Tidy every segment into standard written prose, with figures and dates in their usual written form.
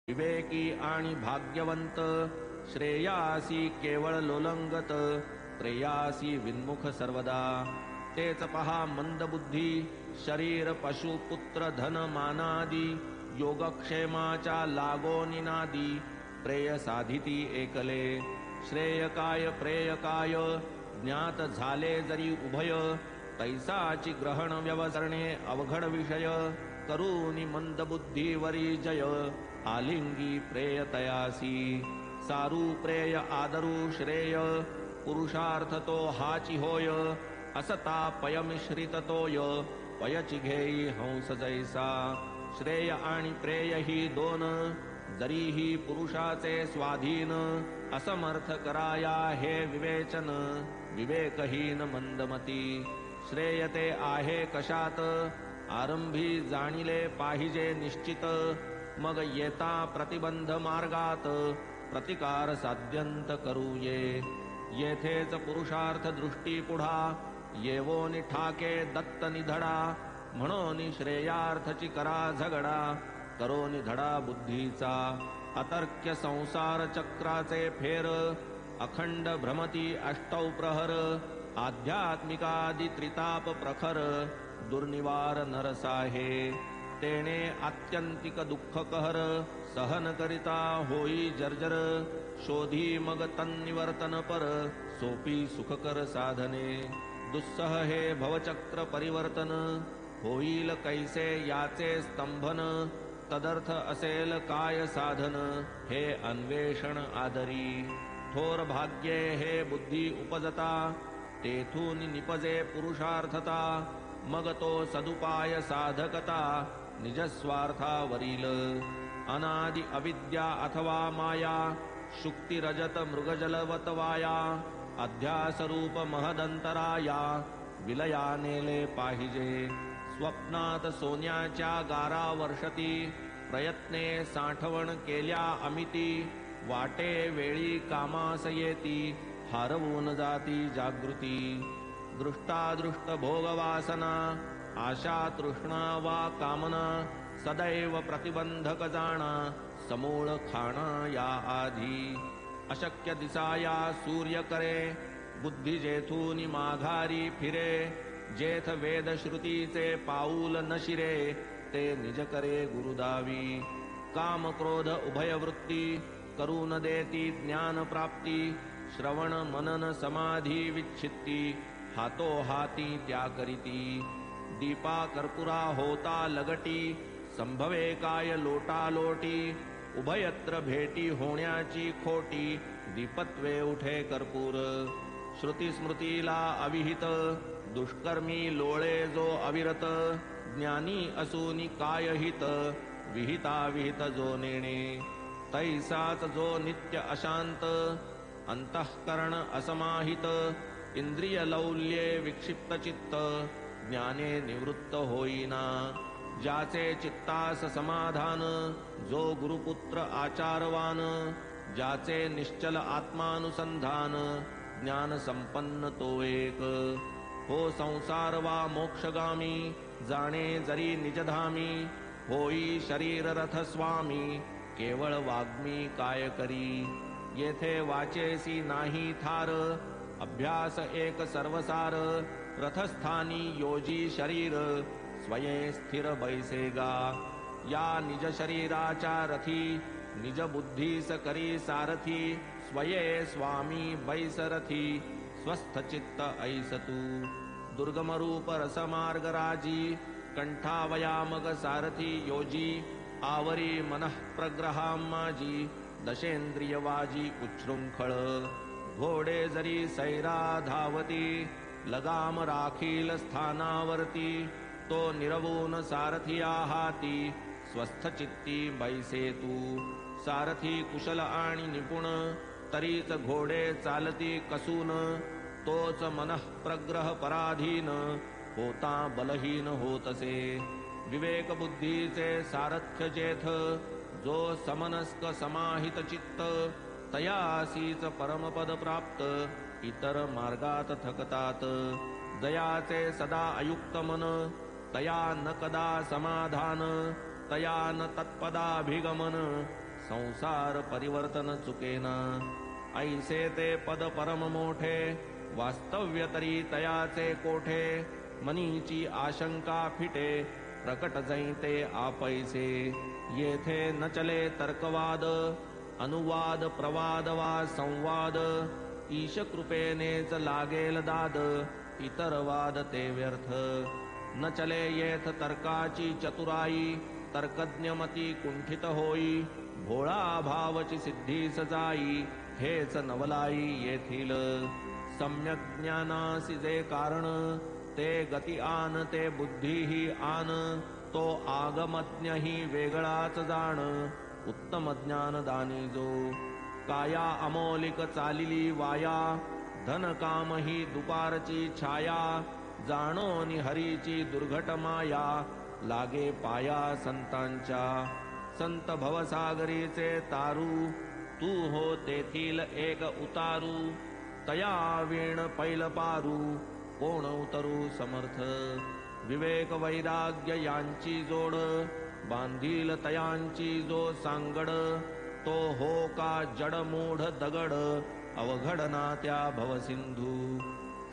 विवेकी आणि भाग्यवंत, श्रेयासी केवळ लोलंगत, प्रेयासी विन्मुख सर्वदा. तेच पहा मंदबुद्धी, शरीर पशु पुत्र धन मानादी, योगक्षेमाच्या लागो निनादी, प्रेय साधिती एकले. श्रेय काय प्रेय काय, ज्ञात झाले जरी उभय, तैसाची ग्रहण व्यवसरणे अवघड विषय. करूनी मंदबुद्धीवरी जय, आलिंगी प्रेय तयासी. सारू प्रेय आदरू श्रेय, पुरुषार्थ तो हाची होय. असता पयमिश्रित तोय, पयची घेई हंस जैसा. श्रेय आणि प्रेय ही दोन, जरीही पुरुषाचे स्वाधीन. असमर्थ कराया हे विवेचन, विवेकहीन मंदमती. श्रेय ते आहे कशात, आरंभी जाणिले पाहिजे निश्चित. मग येता प्रतिबंध मार्गात, प्रतिकार साध्यंत करूये. येथेच पुरुषार्थ दृष्टी पुढा, येवोनी ठाके दत्त निधडा. म्हणून श्रेयार्थची करा झगडा, करोनी धडा बुद्धीचा. अतर्क्य संसार चक्राचे फेर, अखंड भ्रमती अष्टौ प्रहर. आध्यात्मिकादि त्रिताप प्रखर, दुर्निवार नरसाहे. तेने आत्यंतिक दुःख कहर, सहन करिता होई जर्जर. शोधी मग तन्निवर्तन पर, सोपी सुखकर साधने. दुस्सह हे भवचक्र परिवर्तन, होईल कैसे याचे स्तंभन. तदर्थ असेल काय साधन, हे अन्वेषण आदरी. थोर भाग्ये हे बुद्धी उपजता, तेथून निपजे पुरुषार्थता. मग तो सदुपाय साधकता, निजस्वार्थावरील. अनादि अविद्या अथवा माया, शुक्ती रजत मृगजलवत वाया. अध्यासरूप महदंतराया, विलया नेले पाहिजे. स्वप्नात सोन्याच्या गारा वर्षती, प्रयत्ने साठवण केल्या अमिती. वाटे वेळी कामास येती, हारवून जाती जागृती. दृष्टादृष्ट भोगवासना, आशा तृष्णा वा कामना. सदैव प्रतिबंधक जाणा, समूळ खाणा या आधी. अशक्य दिसाया सूर्य करे, बुद्धी जेथून माघारी फिरे. जेथ वेद श्रुतीचे पाऊल न शिरे, ते निज करे गुरुदावी. काम क्रोध उभयवृत्ती, करून देती ज्ञान प्राप्ती. श्रवण मनन समाधी विच्छित्ती, हातो हाती त्या करीती. दीपा कर्पुरा होता लगटी, संभवे काय लोटालोटी. उभयत्र भेटी होण्याची खोटी, दीपत्वे उठे कर्पूर. श्रुती स्मृतीला अविहित, दुष्कर्मी लोळे जो अविरत. ज्ञानी असूनी काय हित, विहिता विहित जो नेणे. तैसाच जो नित्य अशांत, अंतःकरण असमाहित. इंद्रिय लौल्ये विक्षिप्त चित्त, ज्ञाने निवृत्त होईना. ज्याचे चित्तास समाधान, जो गुरुपुत्र आचारवान. ज्याचे निश्चल आत्मानुसंधान, ज्ञान संपन्न तो एक. हो संसार वा मोक्षगामी, जाणे जरी निजधामी. होई शरीर रथ स्वामी, केवळ वाग्मी काय करी. येथे वाचेसी नाही थार, अभ्यास एक सर्वसार. रथस्थानी योजी शरीर, स्वये स्थिर बैसेगा. या निज शरीराच्या रथी, निज बुद्धीस करी सारथी. स्वये स्वामी बैसरथी, स्वस्थ चित्त ऐस तू. दुर्गम रूप रसमार्ग राजी, कंठावया मग सारथी योजी. आवरी मनः प्रग्रहामाजी, दशेंद्रिय वाजी उच्छृंखळ. घोडे जरी सैरा धावती, लगाम राखील स्थानावरती. तो निरवून सारथिया हाती, स्वस्थ चित्ती बैसे तू. सारथी कुशल आणि निपुण, तरीच घोडे चालती कसून. तोच मनः प्रग्रह पराधीन, होता बलहीन होतसे. विवेक बुद्धीचे सारथ्य जेथ, जो समनस्क समाहित चित्त. तयासीच परमपद प्राप्त, इतर मार्गात थकतात. जयाचे सदा अयुक्त मन, तया न कदा समाधान. तया न तत्पदाभिगमन. संसार परिवर्तन चुकेना. ऐसे ते पद परम मोठे, वास्तव्य तरी तयाचे कोठे. मनीची आशंका फिटे, प्रकट जैते आपैसे. येथे न चले तर्कवाद, अनुवाद प्रवाद वा संवाद. ईश कृपेनेच लागेल दाद, इतर वाद ते व्यर्थ. न चले येथ तर्काची चतुराई, तर्कज्ञमती कुंठित होई. भोळा भावची सिद्धीस जाई, हेच नवलाई येथील. सम्यक ज्ञानासी जे कारण, ते गती आन ते बुद्धीही आन. तो आगमज्ञ ही वेगळाच जाण, उत्तम ज्ञानदानी जो. काया अमौलिक चालिली वाया, धन काम ही दुपारची छाया. जाणोनी हरीची दुर्घट माया, लागे पाया संतांच्या. संत भवसागरीचे तारू, तू हो तेथील एक उतारू. तया वीण पैल पारू, कोण उतरू समर्थ. विवेक वैराग्य यांची जोड, बांधील तयांची जो सांगड. तो हो का जड मूढ दगड, अवघड ना त्या भवसिंधू.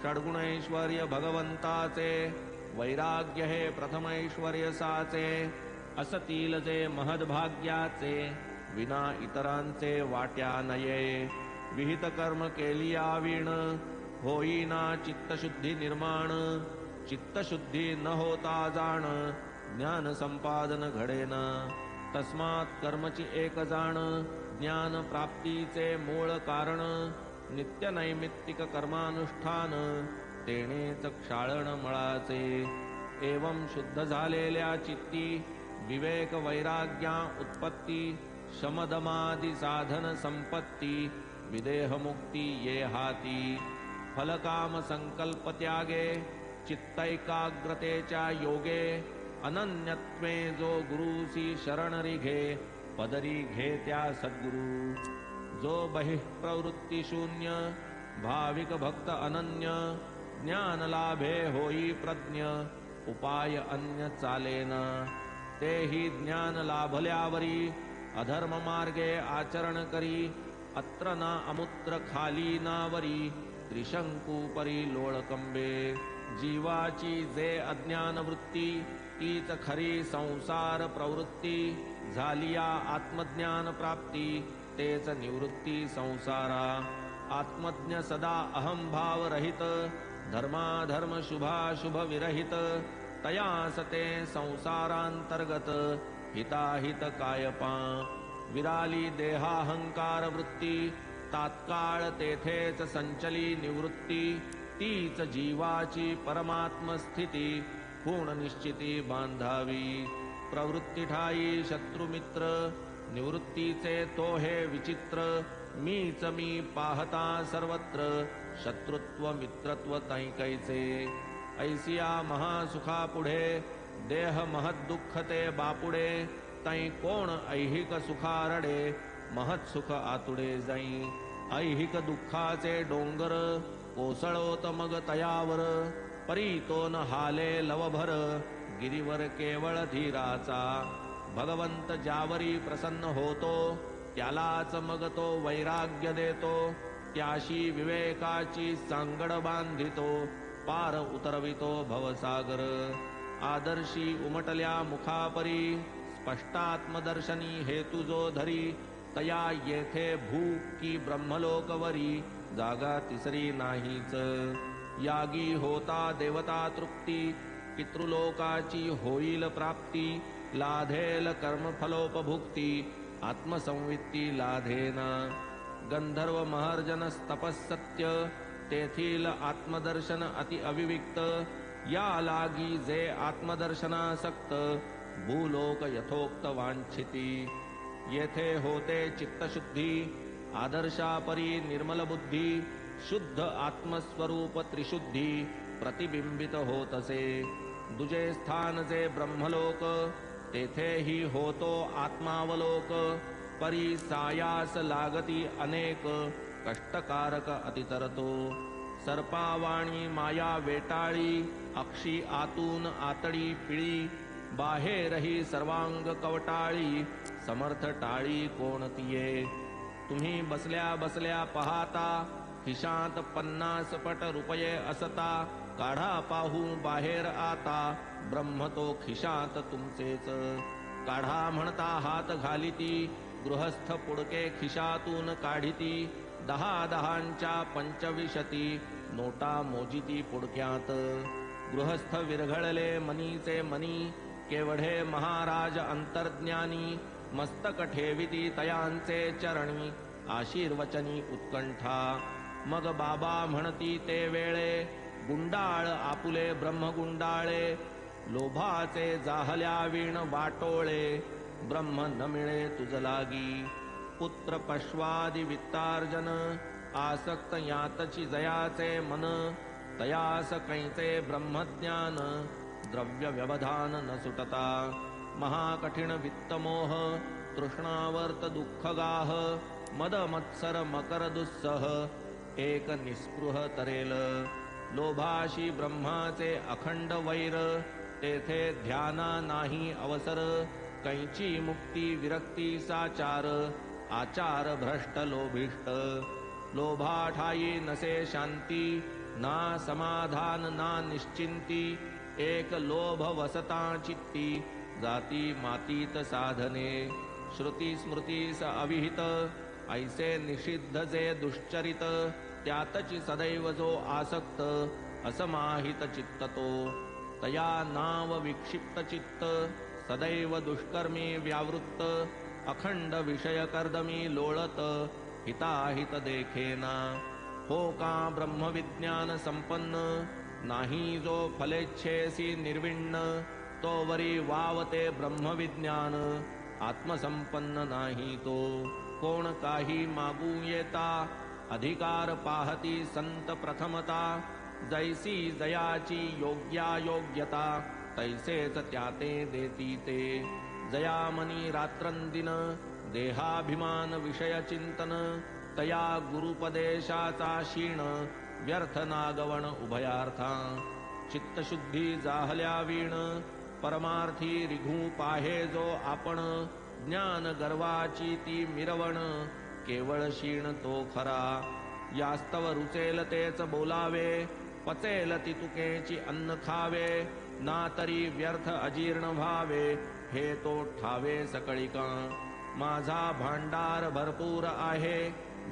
षड्गुणैश्वर्य भगवंताचे, वैराग्य हे प्रथमैश्वर्य साचे. असतील जे महद्भाग्याचे, विना इतरांचे वाट्या नये. विहित कर्म केलिया वीण, होईना चित्तशुद्धी निर्माण. चित्तशुद्धी न होता जाण, ज्ञान संपादन घडेना. तस्मात् कर्मची एक जाण, ज्ञान प्राप्तीचे मूळ कारण. नित्य नैमित्तिक कर्मानुष्ठान, तेणेच क्षाळण मळाचे. एवं शुद्ध झालेल्या चित्ती, विवेक वैराग्या उत्पत्ती. शमदमादी साधन संपत्ती, विदेह मुक्ती ये हाती. फलकाम संकल्प त्यागे, चित्तैकाग्रतेच्या योगे. अनन्यत्वे जो गुरुसी शरण रिघे, पदरी घे त्या सद्गुरु. जो बहिःप्रवृत्ती शून्य, भाविक भक्त अनन्य. ज्ञान लाभे होई प्रज्ञ, उपाय अन्य चालेना. तेही ज्ञान लाभल्यावरी, अधर्म मार्गे आचरण करी. अत्र ना अमुत्र खाली नावरी, त्रिशंकू परी लोळकंबे. जीवाची जे अज्ञान वृत्ती, तीच खरी संसार प्रवृत्ती. झालिया आत्मज्ञान प्राप्ती, तेच निवृत्ती संसारा. आत्मज्ञ सदा अहम भाव रहित, धर्माधर्म शुभाशुभ विरहित. तयास ते संसारांतर्गत, हिताहित कायपा. विराली देहाहंकार वृत्ती, तात्काळ तेथेच संचली निवृत्ती. तीच जीवाची परमात्म स्थिती, पूर्ण निश्चिती बांधावी. प्रवृत्ती ठाई शत्रुमित्र, निवृत्तीचे तो हे विचित्र. मीच मी पाहता सर्वत्र, शत्रुत्व मित्रत्व तैकैचे. ऐसिया महासुखा पुढे, देह महद्दुःख ते बापुडे. तै कोण ऐहिक सुखारडे, महत्सुख आतुडे जाई. ऐहिक दुःखाचे डोंगर, कोसळोत मग तयावर. परी तो न हाले लवभर, गिरीवर केवळ धीराचा. भगवंत ज्यावरी प्रसन्न होतो, त्यालाच मग तो वैराग्य देतो. त्याशी विवेकाची सांगड बांधितो, पार उतरवितो भवसागर. आदर्शी उमटल्या मुखापरी, स्पष्टात्मदर्शनी हेतु जो धरी. तया येथे भू की ब्रह्मलोकवरी, जागा तिसरी नाहीच. यागी होता देवता तृप्ती, पितृलोकाची होईल प्राप्ती. लाधेल कर्मफलोपभुक्ती, आत्मसंवित्ती लाधेना. गंधर्व महर्जन तपस्सत्य, तेथील आत्मदर्शन अति अविविक्त. या लागी जे आत्मदर्शनासक्त, भूलोक यथोक्त वांछिती. येथे होते चित्तशुद्धी, आदर्शापरी निर्मल बुद्धी. शुद्ध आत्मस्वरूप त्रिशुद्धी, प्रतिबिंबित होतसे. दुजे स्थान जे ब्रह्मलोक, तेथेही होतो आत्मावलोक. परी सायास लागती अनेक, कष्टकारक अतितरतो. सर्पावाणी माया वेटाळी, अक्षी आतून आतडी पिळी. बाहेरही सर्वांग कवटाळी, समर्थ टाळी कोणतीये. तुम्ही बसल्या बसल्या पाहता खिशात 50 पट रुपये असता. काढा पाहू बाहेर आता ब्रह्म तो खिशात तुमचेच. काढा म्हणता हात घालिती गृहस्थ पुडके खिशातून काढिती. 10-10च्या 25 नोटा मोजिती पुडक्यात. गृहस्थ विरघळले मनीचे मनी केवढे महाराज अंतर्ज्ञानी. मस्तक ठेविती तयांचे चरणी आशीर्वचनी उत्कंठा. मग बाबा म्हणती ते वेळे गुंडाळ आपुले ब्रह्मगुंडाळे. लोभाचे जाहल्या वीण वाटोळे ब्रह्म न मिळे तुझ लागी. पुत्र पश्वादि वित्तार्जन आसक्त यातची जयाचे मन. तयास कैचे ब्रह्मज्ञान द्रव्य व्यवधान न सुटता. महाकठीण वित्तमोह तृष्णावर्त दुःखगाह. मद मत्सर मकर दुस्सह एक निस्पृह तरेल. लोभाशी ब्रह्माचे अखंड वैर तेथे ध्याना नाही अवसर. कैची मुक्ती विरक्ती साचार आचार भ्रष्ट लोभिष्ट. लोभाठाई नसे शांती ना समाधान ना निश्चिंती. एक लोभ वसता चित्ती जाती मातीत साधने. श्रुती स्मृतीस अविहित ऐसे निषिद्ध जे दुश्चरित. त्यातची सदैव जो आसक्त असमाहित चित्त तो. तया नाव विक्षिप्त चित्त सदैव दुष्कर्मी व्यावृत्त. अखंड विषय कर्दमी लोळत हिताहित देखेना. हो का ब्रह्मविज्ञान संपन्न नाही जो फलेच्छेसी निर्विण्ण. तो वरी वावते ब्रह्मविज्ञान आत्मसंपन्न नाही तो. कोण काही मागू येता अधिकार पाहती संत प्रथमता. जैसी जयाची योग्यायोग्यता तैसेच त्याते देती ते. जयामनी रात्रंदिन देहाभिमान विषय चिंतन. तया गुरुपदेशाचा क्षीण व्यर्थ नागवण उभयार्था. चित्तशुद्धी जाहल्या वीण परमार्थी रिघू पाहे जो आपण. ज्ञान गर्वाची ती मिरवण केवळ क्षीण तो खरा. यास्तव रुचेल तेच बोलावे पचेल ती तुकेची अन्न खावे. ना तरी व्यर्थ अजीर्ण व्हावे हे तो ठावे सकळिका. माझा भांडार भरपूर आहे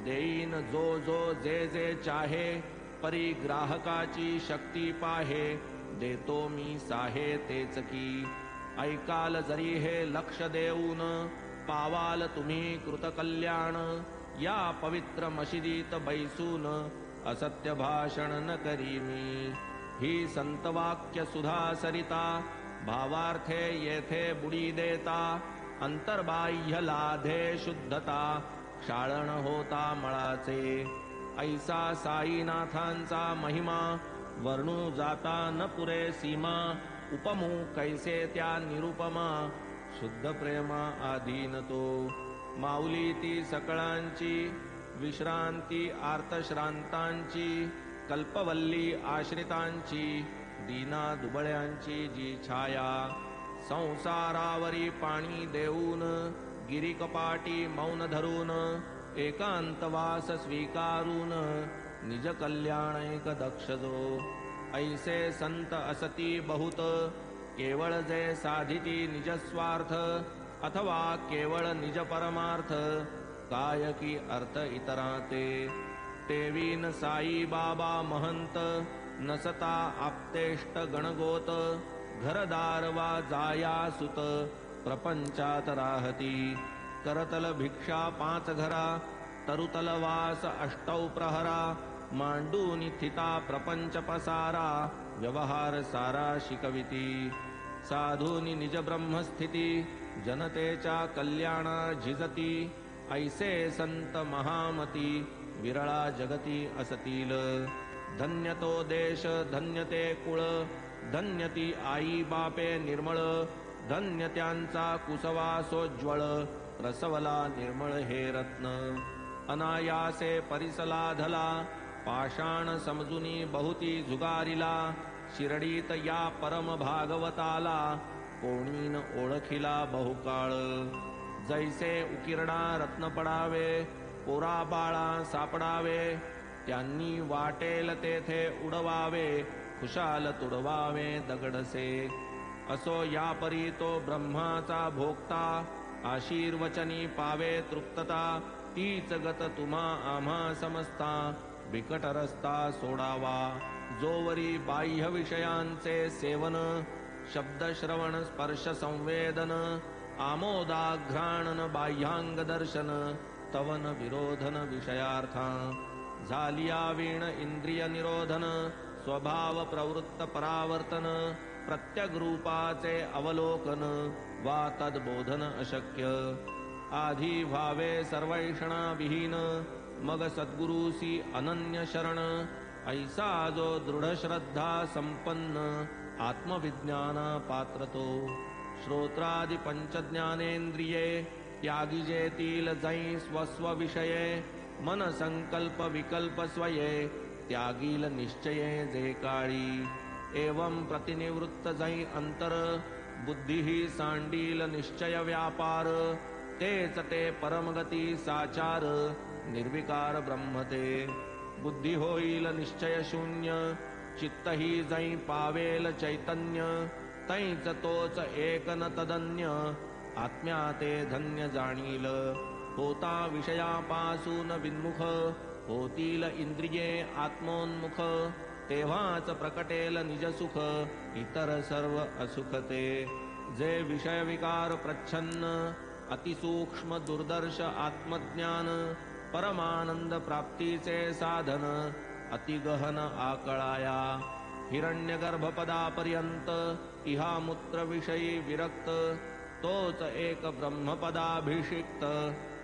देईन जो जो जे जे चाहे. परिग्राहकाची शक्ती पाहे देतो मी साहे तेच की. ऐकाल जरी हे लक्ष देऊन पावाल तुम्ही कृतकल्याण. या पवित्र मशिदीत बैसून असत्य भाषण न करी मी. ही संतवाक्य सुधा सरिता भावार्थे येथे बुडी देता. अंतर्बाह्य लाधे शुद्धता क्षाळण होता मळाचे. ऐसा साईनाथांचा महिमा वर्णू जाता न पुरे सीमा. उपमू कैसे त्या निरुपमा शुद्ध प्रेमा आधीन तो. माऊली ती सकळांची विश्रांती आर्तश्रांतांची. कल्पवल्ली आश्रितांची दीना दुबळ्यांची जी छाया. संसारावरी पाणी देऊन गिरिकपाटी मौन धरून. एकांतवास स्वीकारून निज कल्याण एक दक्ष जो. ऐसे संत असती बहुत केवळ जे साधिती निजस्वार्थ. अथवा केवळ निज परमार्थ काय की अर्थ इतराते. तेवीन साई बाबा महंत नसता आपतेष्ट गणगोत. घरदार वा जाया सुत प्रपंचात राहती. करतल भिक्षा 5 घरा तरुतल वास 8 प्रहरा. मांडून थिता प्रपंच पसारा व्यवहार सारा शिकविती. साधूनी निज ब्रह्मस्थिती जनतेच्या कल्याणा झिजती. ऐसे संत महामती विरळा जगती असतील. धन्य तो देश धन्य ते कुळ धन्य ती आई बापे निर्मळ. धन्य त्यांचा कुसवासोज्वळ रसवला निर्मळ हे रत्न. अनायासे परिसलाधला पाषाण समजुनी बहुती जुगारिला. शिरडीत या परम भागवताला कोणीन ओळखिला बहुकाळ. जैसे उकिरडा रत्न पडावे, पोरा बाळा सापडावे, त्यांनी वाटेल तेथे उडवावे, खुशाल तुडवावे दगडसे. असो या परी तो ब्रह्माचा भोगता, आशीर्वचनी पावे तृप्तता. तीच गत तुम्हा आम्हा समजता, बिकट रस्ता सोडावा. जोवरी बाह्य विषयांचे सेवन, शब्द श्रवण स्पर्श संवेदन, आमोदाघ्राणन बाह्यांग दर्शन, तवन विरोधन विषयार्था. झालिया वीण इंद्रिय निरोधन, स्वभाव प्रवृत्त परावर्तन, प्रत्यग रूपाचे अवलोकन, वा तद्बोधन अशक्य. आधी व्हावे सर्वैषणा विहीन, मग सद्गुरुसी अनन्य शरण. ऐसा जो दृढ श्रद्धा संपन्न, आत्मविज्ञाना पात्रतो. श्रोत्रादि पंचज्ञानेंद्रिये, त्यागी जेतील जै स्वस्व विषये. मन संकल्प विकल्प स्वये, त्यागील निश्चये जे काळी. एवं प्रतिनिवृत्त जै अंतर, बुद्धी ही सांडील निश्चय व्यापार. तेच ते परमगती साचार, निर्विकार ब्रह्मते. बुद्धी होईल निश्चय शून्य, चित्त ही जै पावेल चैतन्य. तैच तोच एक न तदन्य, आत्म्या ते धन्य जाणील. होता विषयापासून विन्मुख, होतील इंद्रिये आत्मोन्मुख. तेव्हाच प्रकटेल निज सुख, इतर सर्व असुखते. जे विषय विकार प्रच्छन्न, अतिसूक्ष्म दुर्दर्श आत्मज्ञान. परमानंद प्राप्तीचे साधन, अतिगहन आकळाया. हिरण्यगर्भपदापर्यंत इहा मूत्र विषयी विरक्त. तोच एक ब्रह्मपदाभिषिक्त,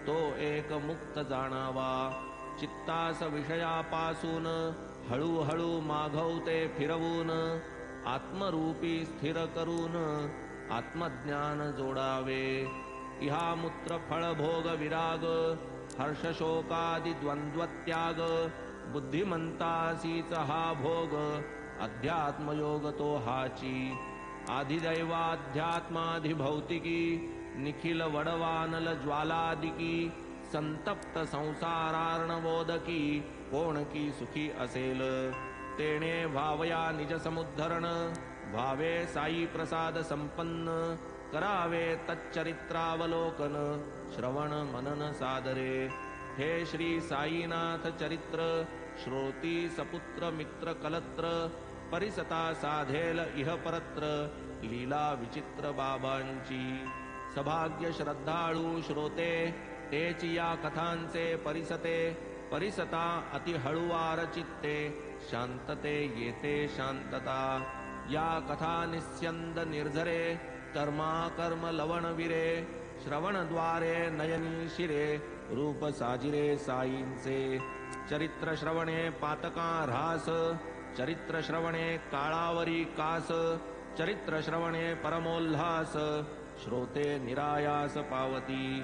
तो एक मुक्त जाणावा. चित्तास विषयापासून हळूहळू माघवते फिरवून. आत्मरूपी स्थिर करून, आत्मज्ञान जोडावे. इहा मूत्र फळ भोग विराग, हर्ष शोकादि द्वंद्व त्याग. बुद्धिमंतासीच हा भोग, अध्यात्मयोग तो हाची. आधिदैवाध्यात्माधिभौतिकी, निखिल वडवानल ज्वालादिकी. संतप्त संसारार्णवोदकी, कोण की सुखी असेल. तेणे भावया निज समुद्धरण, भावे साई प्रसाद संपन्न. करावे तच्चरित्रावलोकन, श्रवण मनन सादरे. हे श्री साईनाथ चरित्र, श्रोती सपुत्र मित्र कलत्र. परिसता साधेल इह परत्र, लीला विचित्र बाबांची. सभाग्य श्रद्धाळू श्रोते, तेची या कथांचे परिसते. परिसता अति हळुवार चित्ते, शांतते येते शांतता. या कथा निस्यंद निर्झरे, कर्मा कर्म लवण विरे. श्रवणद्वारे नयनी शिरे, रूप साजिरे साईंचे. चरित्र श्रवणे पातका ऱ्हास, चरित्र श्रवणे काळावरी कास. चरित्र श्रवणे परमोल्हास, श्रोते निरायास पावती.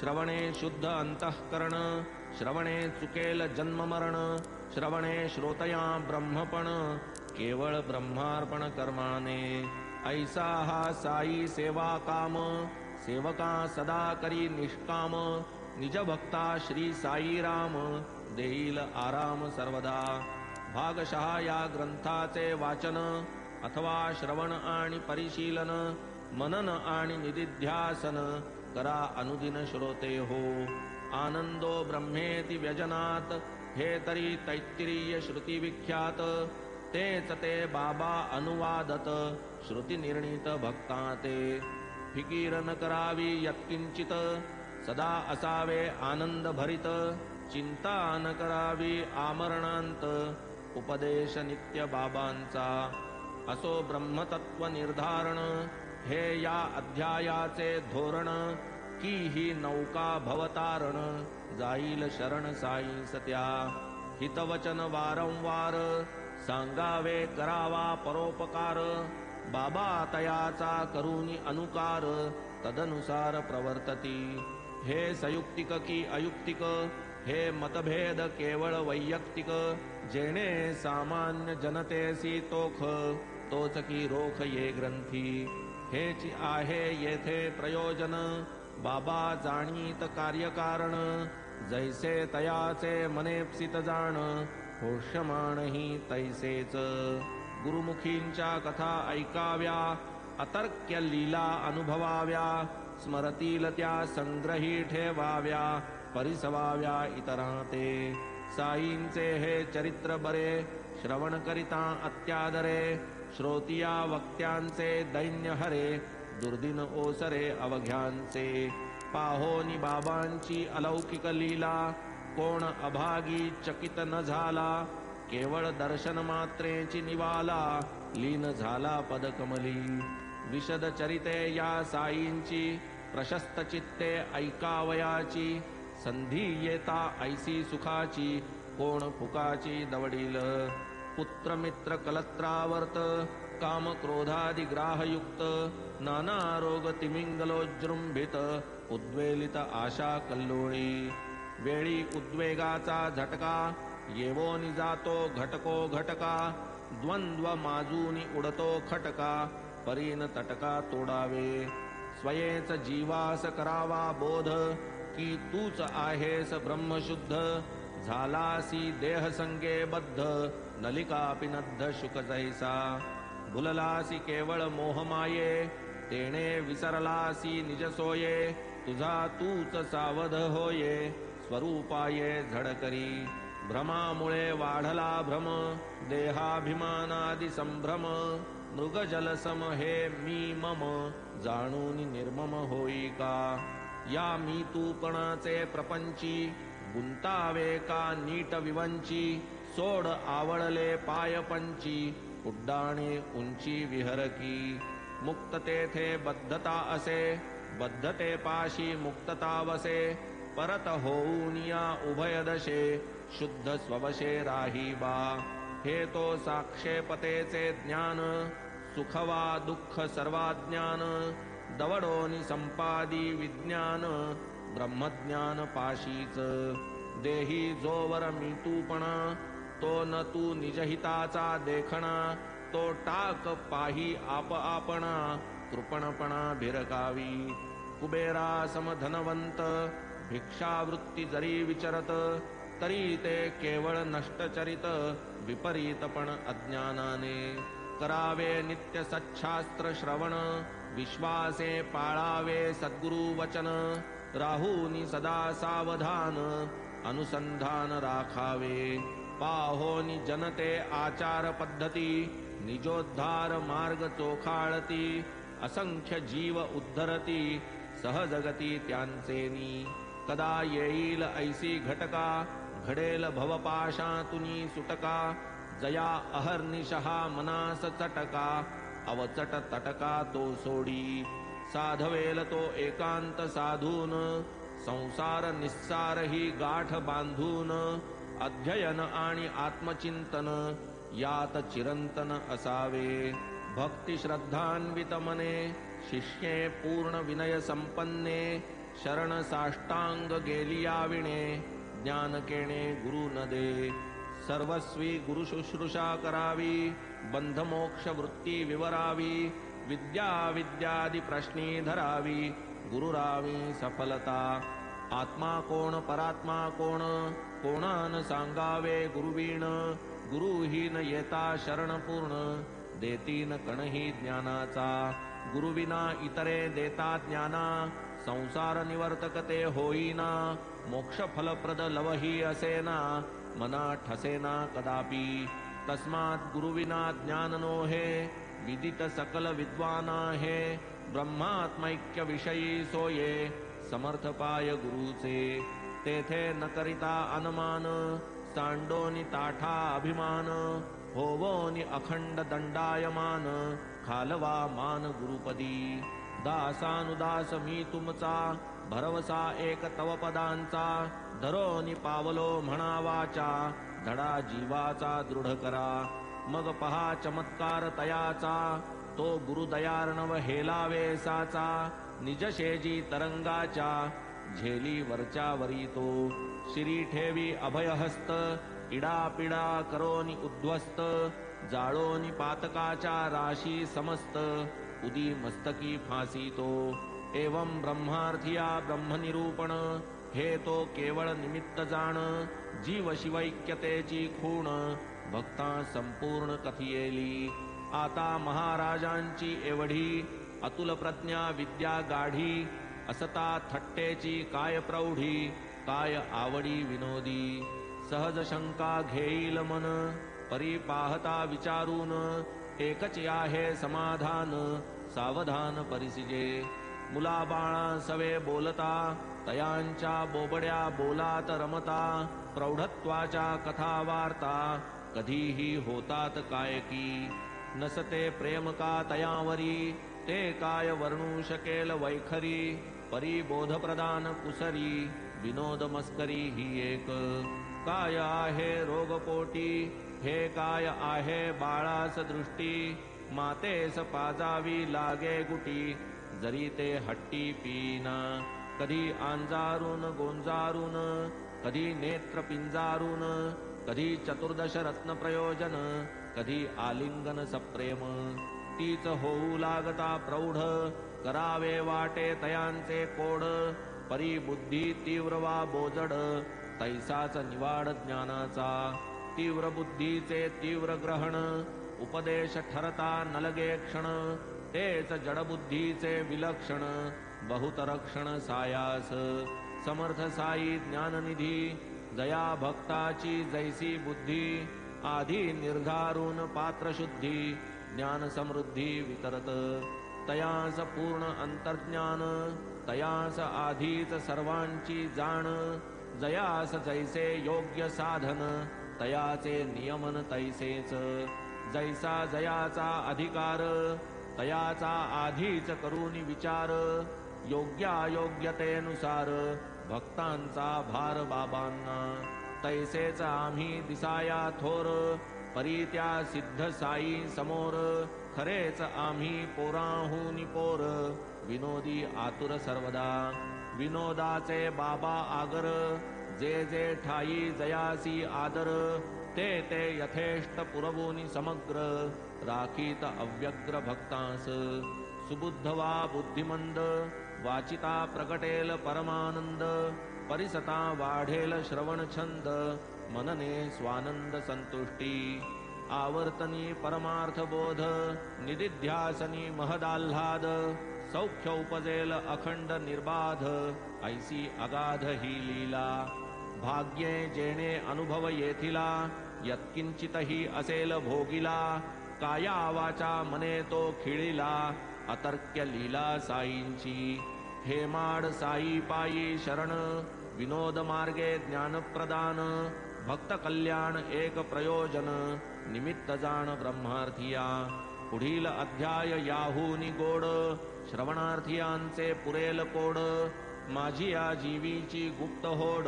श्रवणे शुद्ध अंतःकरण, श्रवणे चुकेल जन्म मरण. श्रवणे श्रोतया ब्रह्मपण, केवळ ब्रह्मार्पण कर्माने. ऐसा हा साई सेवा काम, सेवका सदा करी निष्काम. निज भक्ता श्री साई राम, देईल आराम सर्वदा. भागशः या ग्रंथाचे वाचन, अथवा श्रवण आणि परिशीलन. मनन आणि निदिध्यासन, करा अनुदिन श्रोते हो. आनंदो ब्रह्मेति व्यजनात, हे तरी तैत्तिरीय श्रुती विख्यात. तेच ते बाबा अनुवादत, श्रुती निर्णित भक्ताते. फिकीर न करावी यत्किंचित, सदा असावे आनंद भरित. चिंता न करावी आमरणांत, उपदेश नित्य बाबांचा. असो ब्रह्मतत्व निर्धारण, हे या अध्यायाचे धोरण. की ही नौका भवतारण, जाईल शरण साई सत्या. हितवचन वारंवार, सांगावे करावा परोपकार. बाबा तयाचा करूनी अनुकार, तदनुसार प्रवर्तती. हे सयुक्तिक की अयुक्तिक, हे मतभेद केवळ वैयक्तिक. जेणे सामान्य जनतेसी तोख, तोच की रोख ये ग्रंथी. हेची आहे येथे प्रयोजन, बाबा जाणीत कार्यकारण जैसे तयाचे मनेप्सित जाण होष्यमानही तैसेच गुरुमुखींच्या कथा ऐकाव्या अतर्क्य लीला अनुभवाव्या स्मरतील त्या संग्रही ठेवाव्या परिसवाव्या इतरांते साईंचे हे चरित्र बरे श्रवण करिता अत्यादरे श्रोतिया वक्त्यांचे दैन्य हरे दुर्दिन ओसरे अवघ्यांचे पाहोनी बाबांची अलौकिक लीला कोण अभागी चकित न झाला केवळ दर्शन मात्रेची निवाला लीन झाला पदकमली विशद चरिते या साईंची प्रशस्त चित्ते ऐकावयाची संधी येता ऐसी सुखाची कोण फुकाची दवडील पुत्र मित्र कलत्रावर्त काम क्रोधादि ग्राहयुक्त नाना रोग तिमिंगलोजृंभित उद्वेलित आशा कल्लोळी वेळी उद्वेगाचा झटका येवोनी जातो घटको घटका द्वंद्व माजूनी उडतो खटका परीन तटका तोडावे स्वयेच जीवास करावा बोध की तूच आहेस ब्रह्मशुद्ध झालासी देह संगे बद्ध नलिका पिनद्ध शुक जैसा भुललासी केवळ मोहमाये तेणे विसरलासी निजसोये तुझा तूच सावध होये स्वरूपाये झडकरी भ्रमामुळे वाढला भ्रम देहाभिमानादि संभ्रम मृगजलसम हे मी मम जाणून निर्मम होई का या मी तूपणाचे प्रपंची गुंतावे का नीट विवंची सोड आवळले पाय पंची उड्डाणे उंची विहरकी मुक्त तेथे बद्धता असे बद्धते पाशी मुक्तता वसे परत होऊन या उभयदशे शुद्ध स्ववशे राही बा हे तो साक्षेपतेचे ज्ञान सुखवा दुःख सर्वाज्ञान दवडोनी संपादी विज्ञान ब्रह्मज्ञान पाशीच देही जोवर मी तूपणा तो न तू निजहिताचा देखणा तो टाक पाही आप आपणा कृपणपणा भिरकावी कुबेरा समधनवंत भिक्षावृत्ती जरी विचरत तरी ते केवळ नष्टचरित विपरीतपण अज्ञानाने करावे नित्य सच्छास्त्र श्रवण विश्वासे पाळावे सद्गुरु वचन राहूनी सदा सावधान अनुसंधान राखावे पाहोनी जनते आचार पद्धती निजोद्धार मार्ग चोखाळती असंख्य जीव उद्धरती सहजगती त्यांचेनी कदा येईल ऐसी घटका घडेल भवपाशातुनी सुटका जया अहर्निशहा मनास चटका अवचट तटका तो सोडी साधवेल तो एकांत साधून संसार निस्सार ही गाठ बांधून अध्ययन आणि आत्मचिंतन यात चिरंतन असावे भक्ती श्रद्धान्वित मने शिष्ये पूर्ण विनय संपन्ने शरण साष्टांग गेलियाविणे ज्ञान केणे गुरु न दे सर्वस्वी गुरु शुश्रूषा करावी बंधमोक्ष वृत्ती विवरावी विद्या विद्यादि प्रश्नी धरावी गुरुरावी सफलता आत्मा कोण परात्मा कोण कोणान सांगावे गुरुवीण गुरुहीन येता शरण पूर्ण देतीन कणही ज्ञानाचा गुरुविना इतरे देता ज्ञाना संसार निवर्तक ते होईना मोक्ष फलप्रद लवही असेना मना ठसेना कदापि तस्मात् गुरुविना ज्ञान नो हे विदित सकल विद्वाना हे ब्रह्मात्मैक्य विषयी सोये समर्थ पाय गुरुचे तेथे न करिता अनुमान सांडोनी ताठा अभिमान होवोनी अखंड दंडायमान खालवा मान गुरुपदी दासानुदास मी तुमचा भरवसा एक तव पदांचा धरोनी पावलो म्हणावाचा धडा जीवाचा दृढ करा मग पहा चमत्कार तयाचा तो गुरुदयार्णव हेलावे साचा निजशेजी तरंगाच्या झेली वरच्या वरी तो शिरी ठेवी अभयहस्त इडापिडा करोनी उद्ध्वस्त जाळोनी पातकाच्या राशी समस्त उदी मस्तकी फासी तो एवं ब्रह्मार्थिया ब्रह्मनिरूपण हे तो केवळ निमित्त जाण जीव शिवैक्यतेची खूण भक्ता संपूर्ण कथियेली. आता महाराजांची एवढी अतुल प्रज्ञा विद्या गाढी असता थट्टेची काय प्रौढी काय आवडी विनोदी. सहज शंका घेईल मन परी पाहता विचारून एकच आहे समाधान सावधान परिसिजे. मुलाबाळा सवे बोलता तयांच्या बोबड्या बोलात रमता प्रौढत्वाच्या कथा वार्ता कधीही होतात काय की. नसते प्रेम का तयावरी ते काय वर्णू शकेल वैखरी. परी बोधप्रदान कुसरी विनोद मस्करी ही एक. काय आहे रोगपोटी हे काय आहे बाळास दृष्टी. मातेस पाजावी लागे गुटी जरी ते हट्टी पीना. कधी आंजारून गोंजारून कधी नेत्र पिंजारून कधी चतुर्दश रत्न प्रयोजन कधी आलिंगन सप्रेम. तीच होऊ लागता प्रौढ करावे वाटे तयांचे कोड. परी बुद्धी तीव्र वा बोजड तैसाच निवाड ज्ञानाचा. तीव्र बुद्धीचे तीव्र ग्रहण उपदेश ठरता नलगे क्षण. तेच जडबुद्धीचे विलक्षण बहुतरक्षण सायास. समर्थ साई ज्ञाननिधी जया भक्ताची जैसी बुद्धी. आधी निर्धारून पात्रशुद्धी ज्ञान समृद्धी वितरत. तयास पूर्ण अंतर्ज्ञान तयास आधीच सर्वांची जाण. जयास जैसे योग्य साधन तयाचे नियमन तैसेच. जैसा जयाचा अधिकार तयाचा आधीच करून विचार. योग्यायोग्यतेनुसार भक्तांचा भार बाबांना. तैसेच आम्ही दिसाया थोर परी त्या सिद्ध साई समोर. खरेच आम्ही पोराहूनी पोर विनोदी आतुर सर्वदा. विनोदाचे बाबा आगर जे जे ठाई जयासी आदर. ते ते यथेष्ट पुरवूनी समग्र राखीत अव्यग्र भक्तांस. सुबुद्ध वा बुद्धिमंद वाचिता प्रकटेल परमानंद. परिसता वाढेल श्रवण छंद मनने स्वानंद संतुष्टी. आवर्तनी परमार्थ बोध निदिध्यासनी महदाल्हाद. सौख्य उपजेल अखंड निर्बाध ऐसी अगाध ही लीला. भाग्ये जेणे अनुभव येथिला यत्किंचितही असेल भोगिला. काया वाचा मने तो खिळिला अतर्क्य लीला साईंची. हेमाड साई पायी शरण विनोद मार्गे ज्ञान प्रदान. भक्त कल्याण एक प्रयोजन निमित्त जाण ब्रह्मार्थिया. पुढील अध्याय याहूनी गोड श्रवणार्थियांचे पुरेल कोड. माझी या जीवीची गुप्त होड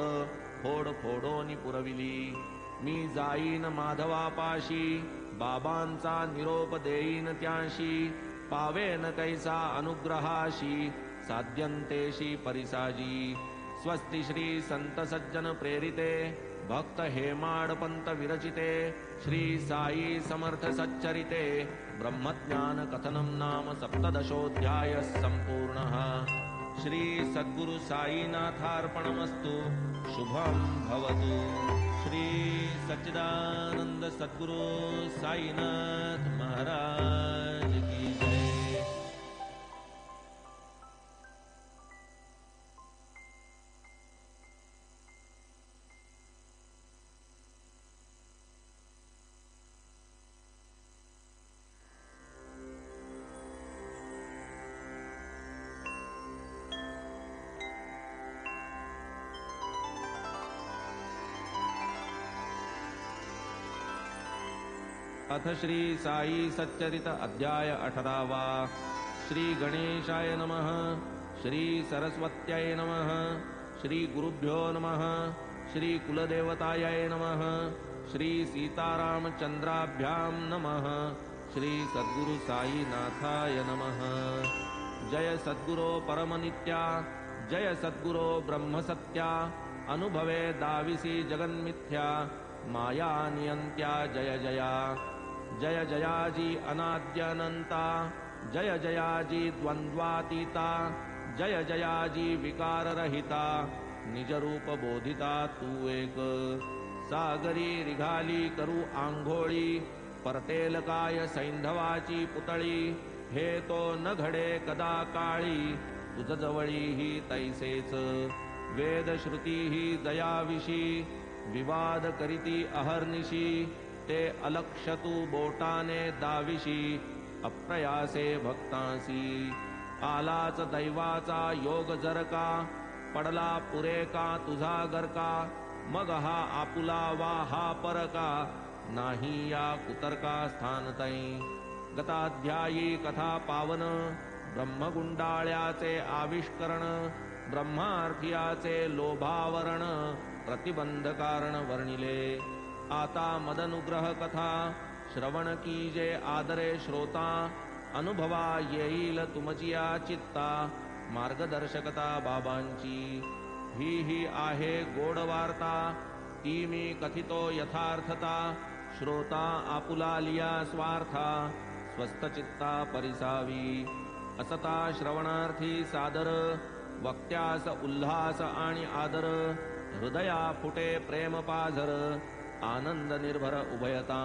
होड फोडोनी पुरविली. मी जाईन माधवापाशी बाबांचा निरोप देईन त्याशी. पावेन कैसा अनुग्रहाशी साध्यंतेशी परिसाजी. स्वस्ति श्री संत सज्जन प्रेरिते भक्त हेमाड पंत विरचिते. श्री साई समर्थ सच्चरिते ब्रह्मज्ञान कथनम नाम सप्तदशोऽध्याय संपूर्णः. श्री सद्गुरु साईनाथार्पणमस्तु. शुभं भवतु. श्री सच्चिदानंद सद्गुरु साईनाथ महाराज की जय. अथ श्री साई सच्चरित अध्याय 18वा. श्री गणेशाय नमः. श्री सरस्वत्यै नमः. श्री गुरुभ्यो नमः. श्री कुलदेवतायै नमः. श्री सीतारामचंद्राभ्यां नमः. श्री सद्गुरु साईनाथाय नमः. जय सद्गुरो परमनित्या. जय सद्गुरो ब्रह्मसत्या. अनुभवे दाविसी जगन्मिथ्या. माया नियंत्या जय जया. जय जयाजी अनाद्यनंता. जय जयाजी द्वंद्वातीता. जय जयाजी विकार रहिता निज रूप बोधिता तू एक. सागरी रिघाली करू आंघोळी परतेल काय सैंधवाची पुतळी. हे तो न घडे कदा काळी तुझ जवळी ही तैसेच. वेद श्रुती ही जयाविषी विवाद करीती अहर्निशी. ते अलक्ष तू बोटाने दाविशी अप्रयासे भक्तांसी. आलाच दैवाचा योग जर का पडला पुरे का तुझा गरका. मग हा आपुला वा हा परका नाही या कुतर्का स्थान तै. गताध्यायी कथा पावन ब्रह्मगुंडाळ्याचे आविष्करण. ब्रह्मार्थियाचे लोभावरण प्रतिबंध कारण वर्णिले. आता मदनुग्रह कथा श्रवण कीजे आदरे श्रोता. अनुभवा येईल तुमचिया चित्ता मार्गदर्शकता बाबांची. ही आहे गोड वार्ता ती मी कथितो यथार्थता. श्रोता आपुला लिया स्वार्था स्वस्थ चित्ता परिसावी. असता श्रवणार्थी सादर वक्त्यास उल्हास आणि आदर. हृदया फुटे प्रेम पाझर आनंद निर्भर उभयता.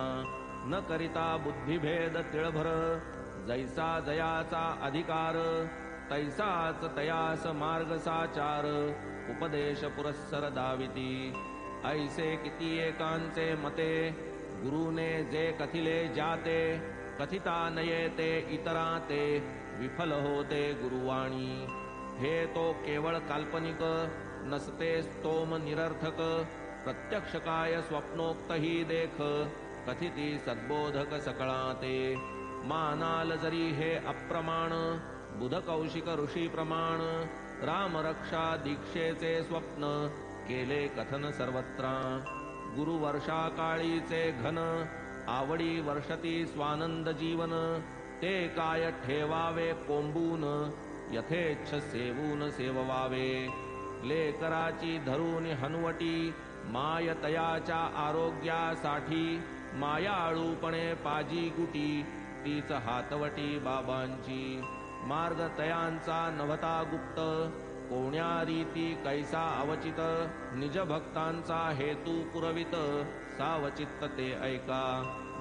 न करिता बुद्धिभेद तिळभर जैसा जयाचा अधिकार. तैसाच तयास मार्ग साचार उपदेश पुरस्सर दाविती. ऐसे किती एकांचे मते गुरुने जे कथिले जाते. कथिता नये ते इतरा ते विफल होते गुरुवाणी. हे तो केवळ काल्पनिक नसते स्तोम निरर्थक. प्रत्यक्ष काय स्वप्नोक्त ही देख कथिती सद्बोधक सकळाते. मानाल जरी हे अप्रमाण बुध कौशिक ऋषी प्रमाण. राम रक्षा दीक्षेचे स्वप्न केले कथन सर्वत्र. गुरु वर्षा काळीचे घन आवडी वर्षती स्वानंद जीवन. ते काय ठेवावे कोंबून यथेच्छ सेवून सेववावे. लेकराची धरून हनुवटी माय तयाच्या आरोग्यासाठी. मायाळूपणे पाजी गुटी तीच हातवटी बाबांची. मार्ग तयांचा नवता गुप्त कोण्या रीती कैसा अवचित. निज भक्तांचा हेतू पुरवित सावचित्त ते ऐका.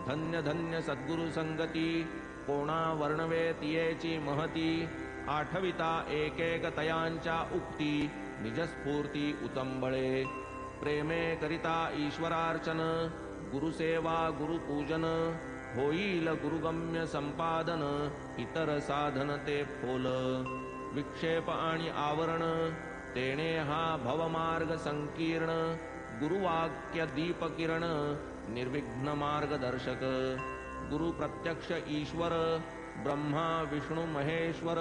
धन्य धन्य सद्गुरु संगती कोणा वर्णवे तियेची महती. आठविता एक तयांच्या उक्ती निजस्फूर्ती उतंबळे. प्रेमे करिता ईश्वरार्चन गुरुसेवा गुरुपूजन. होईल गुरुगम्य संपादन इतर साधन ते फोल. विक्षेप आणि आवरण तेणे हा भवमार्ग संकीर्ण. गुरुवाक्य दीप किरण निर्विघ्न मार्गदर्शक. गुरु प्रत्यक्ष ईश्वर ब्रह्मा विष्णू महेश्वर.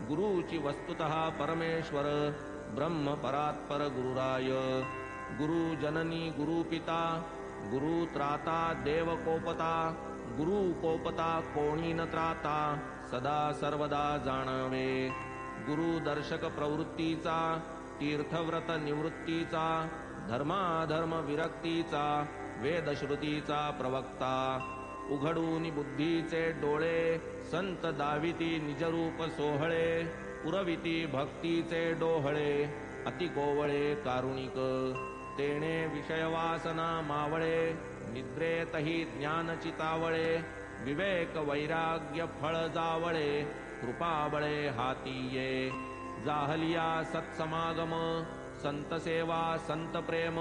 गुरुची वस्तुतः परमेश्वर ब्रह्म परात्पर गुरुराय. गुरु जननी गुरु पिता गुरु त्राता देव कोपता. गुरु कोपता कोणी न त्राता सदा सर्वदा जाणावे. गुरु दर्शक प्रवृत्तीचा तीर्थव्रत निवृत्तीचा. धर्माधर्म विरक्तीचा वेदश्रुतीचा प्रवक्ता. उघडून बुद्धीचे डोळे संत दाविती निजरूप सोहळे. पुरविती भक्तीचे डोहळे अति कोवळे कारुणिक. तेणे विषयवासना मावळे निद्रेतही ज्ञान चितावळे. विवेक वैराग्य फळ जावळे कृपाबळे हाती ये. जाहलिया सत्समागम संत सेवा संत प्रेम.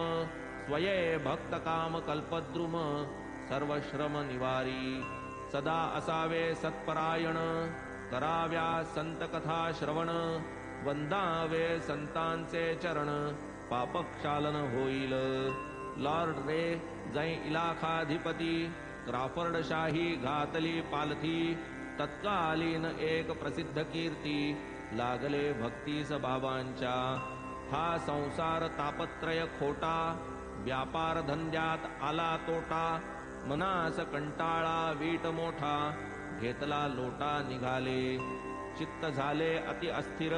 स्वये भक्त काम कल्पद्रुम सर्व श्रम निवारी. सदा असावे सत्परायण कराव्या संत कथा श्रवण. वंदावे संतांचे चरण पापक्षालन होईल. लॉर्ड रे जै इलाखाधिपती क्राफर्ड शाही घातली पालथी. तत्कालीन एक प्रसिद्ध कीर्ती लागले भक्तीस बाबांच्या. हा संसार तापत्रय खोटा व्यापार धंद्यात आला तोटा. मनास कंटाळा वीट मोठा घेतला लोटा निघाले. चित्त झाले अति अस्थिर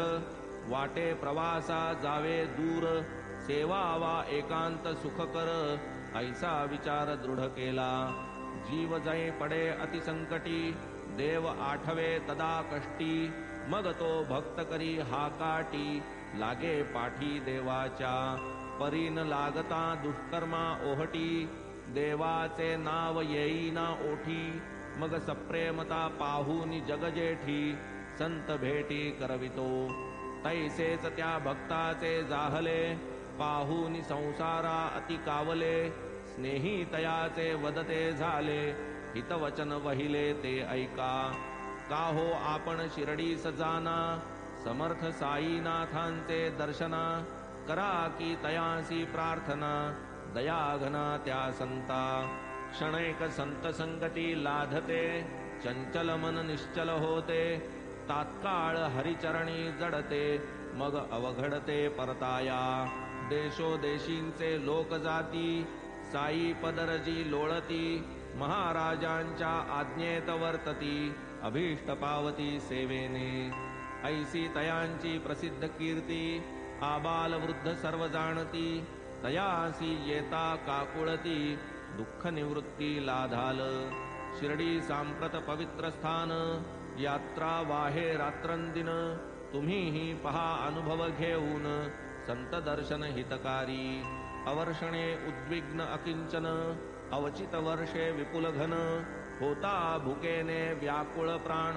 वाटे प्रवासा जावे दूर. सेवा वा एकांत सुखकर ऐसा विचार दृढ केला. जीव जै पडे अति संकटी देव आठवे तदा कष्टी. मग तो भक्त करी हाकाटी लागे पाठी देवाच्या परीन लागता दुष्कर्मा ओहटी देवाचे नाव येईना ओठी मग सप्रेमता पाहूनी जगजेठी संत भेटी करवितो तैसेच त्या भक्ताचे जाहले पाहूनी संसारा अति कावले स्नेही तयाचे वदते झाले हितवचन वहिले ते ऐका का हो आपण शिर्डीस जाना समर्थ साईनाथांचे दर्शना करा की तयासी प्रार्थना दयाघना त्या संता क्षणैक संत संगती लाधते चंचल मन निश्चल होते तात्काळ हरिचरणी जडते मग अवघडते परताया देशोदेशींचे लोक जाती साई पदरजी लोळती महाराजांच्या आज्ञेत वर्तती अभीष्ट पावती सेवेने ऐसी तयांची प्रसिद्ध कीर्ती आबाल वृद्ध सर्व जाणती तयासी येता काकुळती दुःख निवृत्ती लाधाल शिर्डी सांप्रत पवित्र स्थान यात्रा वाहे रात्रंदिन तुम्हीही पहा अनुभव घेऊन संत दर्शन हितकारी अवर्षणे उद्विग्न अकिंचन अवचित वर्षे विपुल घन होता भुकेने व्याकुळ प्राण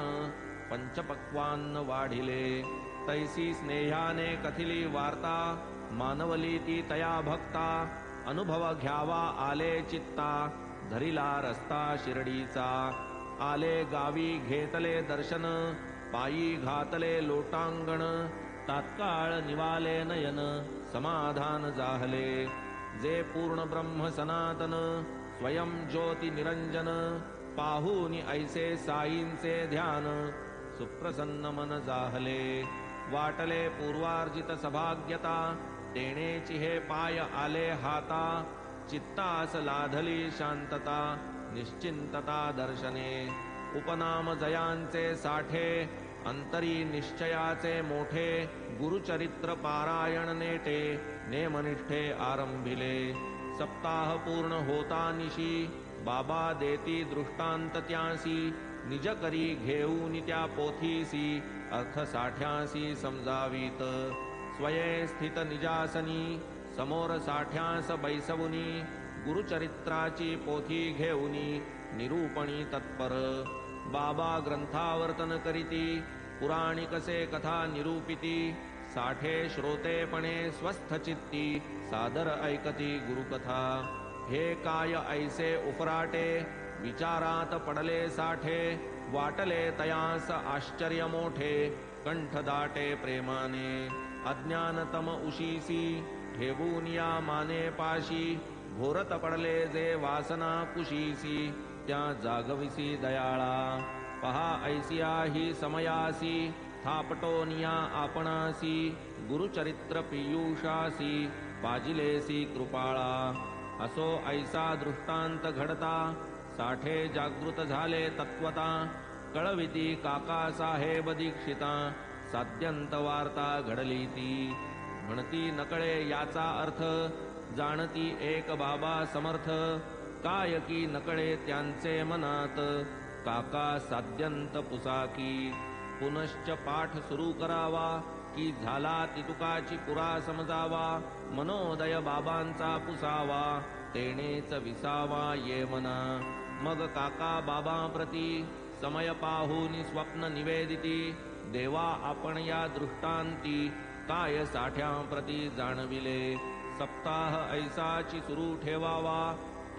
पंचपक्वान्न वाढिले तैसी स्नेहाने कथिली वार्ता मानवली ती तया भक्ता अनुभव घ्यावा आले चित्ता धरिला रस्ता शिर्डीचा आले गावी घेतले दर्शन पायी घातले लोटांगण तात्काळ निवाले नयन समाधान जाहले जे पूर्ण ब्रह्म सनातन स्वयं ज्योती निरंजन पाहूनी ऐसे साईंचे ध्यान सुप्रसन्न मन जाहले वाटले पूर्वार्जित सभाग्यता तेणेची हे पाय आले हाता चित्तास लाधली शांतता निश्चिंतता दर्शने उपनाम जयांचे साठे अंतरी निश्चयाचे मोठे गुरुचरित्र पारायण नेटे नेमनिष्ठे आरंभिले सप्ताह पूर्ण होता निशी बाबा देती दृष्टांत त्यासी निज करी घेऊन त्या पोथीसी अर्थ साठ्यासी समजावीत स्वये स्थित निजासनी समोर साठ्यास बैसवुनी गुरुचरित्राची पोथी घेऊनी निरूपणी तत्पर बाबा ग्रंथावर्तन करीती पुराणिकसे कथा निरूपिती साठे श्रोतेपणे स्वस्थ चित्ती सादर ऐकती गुरुकथा हे काय ऐसे उफराटे विचारात पडले साठे वाटले तयास आश्चर्य मोठे कंठ दाटे प्रेमाने अज्ञानतम उशीसी ठेवून या माने पाशी घोरत पडले जे वासना कुशीसी त्या जागविसी दयाळा पहा ऐसिया ही समयासी थापटोनिया आपणासी गुरुचरित्र पियुषासी पाजिलेसी कृपाळा असो ऐसा दृष्टांत घडता साठे जागृत झाले तत्वता कळविती काका साहेब दीक्षिता साध्यंत वार्ता घडली ती म्हणती नकळे याचा अर्थ जाणती एक बाबा समर्थ काय की नकळे त्यांचे मनात काका साध्यंत पुसाकी पुनश्च पाठ सुरू करावा की झाला तितुकाची पुरा समजावा मनोदय बाबांचा पुसावा तेणेच विसावा ये मना मग काका बाबा प्रती समय पाहून स्वप्न निवेदिती देवा आपण या दृष्टांती काय साठ्या प्रती जाणविले सप्ताह ऐसाची सुरू ठेवावा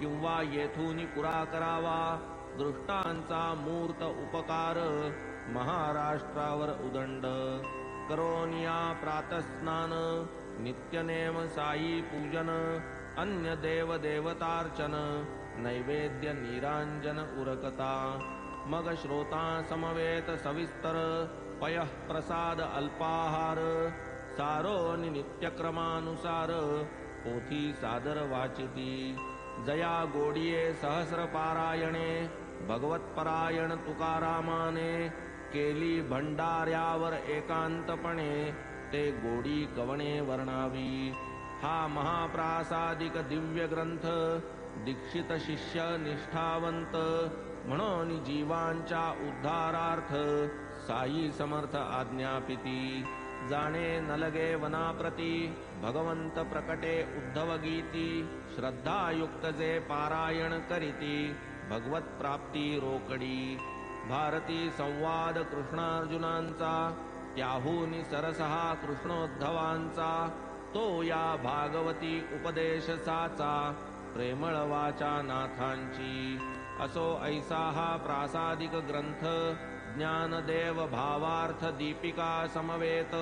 किंवा येथून पुरा करावा दृष्टांचा मूर्त उपकार महाराष्ट्रावर उदंड करोनिया प्रातस्नान नित्यनेम साई पूजन अन्य देव देवतार्चन नैवेद्य निरांजन उरकता मग श्रोता समवेत सविस्तर पयः प्रसाद अल्पाहार सारो नित्यक्रमानुसार पोथी सादर वाचिती जया गोडिये सहस्र पारायणे भगवत्परायण तुकारामाने केली भंडाऱ्यावर एकांतपणे ते गोडी कवणे वर्णावी हा महाप्रासादिक दिव्य ग्रंथ दीक्षित शिष्य निष्ठावंत म्हणून जीवांच्या उद्धारार्थ साई समर्थ आज्ञापिती जाणे न लगे वनाप्रती भगवंत प्रकटे उद्धव गीती श्रद्धायुक्त जे पारायण करीती भगवत प्राप्ती रोकडी भारती संवाद कृष्णार्जुनांचा त्याहूनी सरसहा कृष्णोद्धवांचा तो या भागवती उपदेश साचा प्रेमळ वाचा नाथांची असो ऐसा हा प्रासादिक ग्रंथ ज्ञानदेव भावार्थ दीपिका समवेत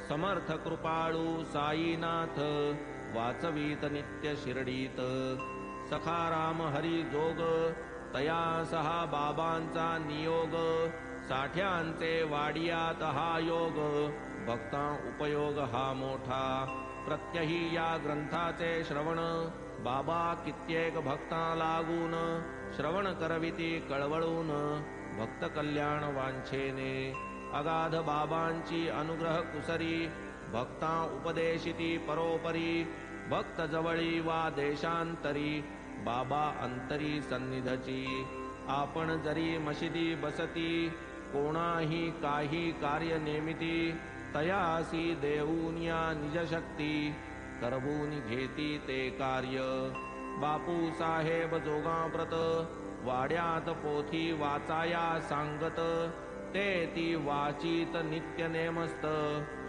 समर्थ कृपाळू साईनाथ वाचवीत नित्य शिर्डीत सखाराम हरी जोग तया सहा बाबांचा नियोग साठ्यांचे वाडियात हा योग भक्ता उपयोग हा मोठा प्रत्यही या ग्रंथाचे श्रवण बाबा कित्येक भक्ता लागून श्रवण करविती कळवळून भक्त कल्याण वांछेने अगाध बाबांची अनुग्रह कुसरी भक्ता उपदेशिती परोपरी भक्त जवळी वा देशांतरी बाबा अंतरी सन्निधची आपण जरी मशिदी बसती कोणाही काही कार्य नेमिती तयासी देऊनिया निजशक्ती करवून घेती ते कार्य बापू साहेब जोगाव्रत वाड्यात पोथी वाचाया सांगत ते ती वाचित नित्य नेमस्त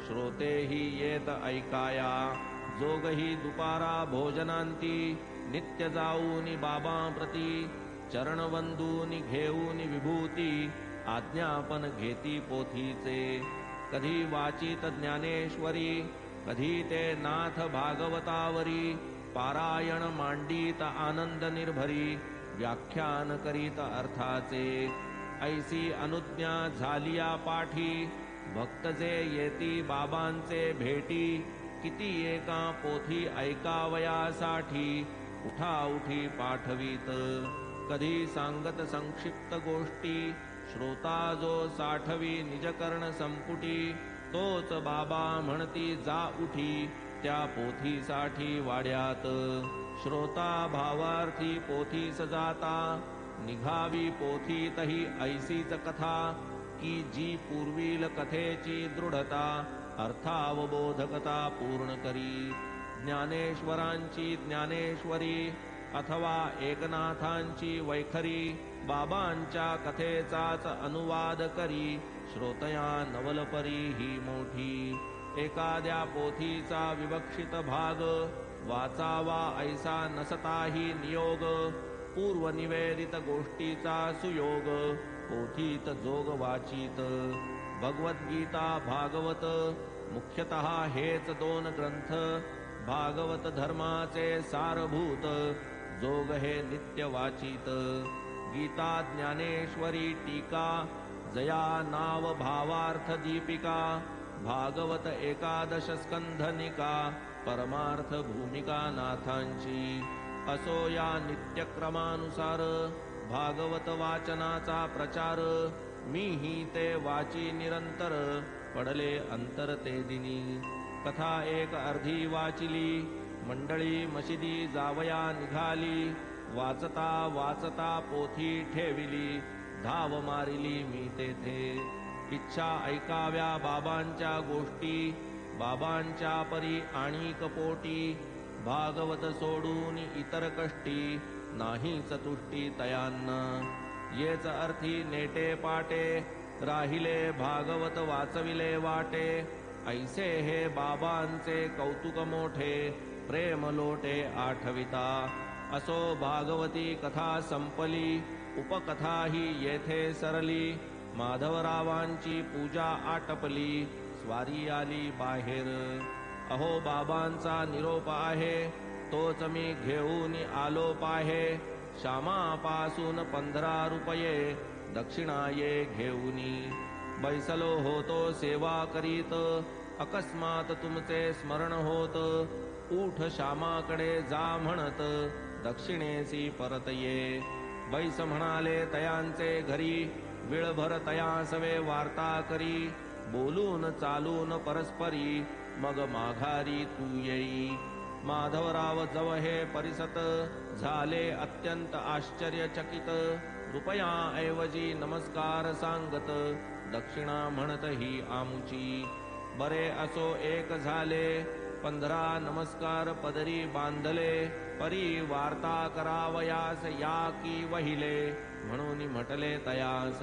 श्रोतेही येत ऐकाया जोगही दुपारा भोजनांती नित्य जाऊनी बाबा प्रती चरणवंदूनी घेऊनी विभूती आज्ञापन घेती पोथीचे कधी वाचित ज्ञानेश्वरी कधी ते नाथ भागवतावरी पारायण मांडीत आनंद निर्भरी व्याख्यान करीत अर्थाचे ऐसी अनुज्ञा झालिया पाठी भक्त जे येती बाबांचे भेटी किती एका पोथी ऐकावयासाठी उठाउठी पाठवीत कधी सांगत संक्षिप्त गोष्टी श्रोता जो साठवी निजकर्ण संपुटी तोच बाबा म्हणती जा उठी त्या पोथीसाठी वाड्यात श्रोता भावार्थी पोथी सजाता निघावी पोथीतही ऐसीच कथा की जी पूर्वील कथेची दृढता अर्थावबोधकता पूर्ण करी ज्ञानेश्वरांची ज्ञानेश्वरी अथवा एकनाथांची वैखरी बाबांच्या कथेचाच अनुवाद करी श्रोतया नवलपरी ही मोठी एखाद्या पोथीचा विवक्षित भाग वाचावा ऐसा नसताही नियोग पूर्वनिवेदित गोष्टीचा सुयोग पोथीत जोग वाचित भगवद्गीता भागवत मुख्यतः हेच दोन ग्रंथ भागवत धर्माचे सारभूत जोग हे नित्य वाचित गीता ज्ञानेश्वरी टीका जया नाव भावार्थ दीपिका भागवत एकादश स्कंधनिका परमार्थ भूमिका नाथांची असो या नित्यक्रमानुसार भागवत वाचनाचा प्रचार मीही ते वाची निरंतर पडले अंतर ते दिनी कथा एक अर्धी वाचिली मंडळी मशिदी जावया निघाली वाचता वाचता पोथी ठेविली धाव मारिली मी तेथे इच्छा ऐकाव्या बाबांच्या गोष्टी बाबांच्या परी आणि कपोटी भागवत सोडून इतर कष्टी नाही चतुष्टी तयांना येच अर्थी नेटे पाटे राहिले भागवत वाचविले वाटे ऐसे हे बाबांचे कौतुक मोठे प्रेम लोटे आठविता असो भागवती कथा संपली उपकथा ही येथे सरली माधवरावांची पूजा आटपली स्वारी आली बाहेर अहो बाबांचा निरोप आहे तोच मी घेऊन आलो पाहे श्यामापासून 15 रुपये दक्षिणाये घेऊनी बैसलो होतो सेवा करीत अकस्मात तुमचे स्मरण होत उठ श्यामाकडे जा म्हणत दक्षिणेसी परत ये बैस म्हणाले तयांचे घरी वेळभर तयासवे वार्ता करी बोलून चालून परस्परी मग माघारी तू येई माधवराव जव हे परिसत झाले अत्यंत आश्चर्यचकित रुपया ऐवजी नमस्कार सांगत दक्षिणा म्हणत ही आमुची. बरे असो एक झाले 15 नमस्कार पदरी बांधले. परी वार्ता करावयास या की वहिले, म्हणून म्हटले तयास.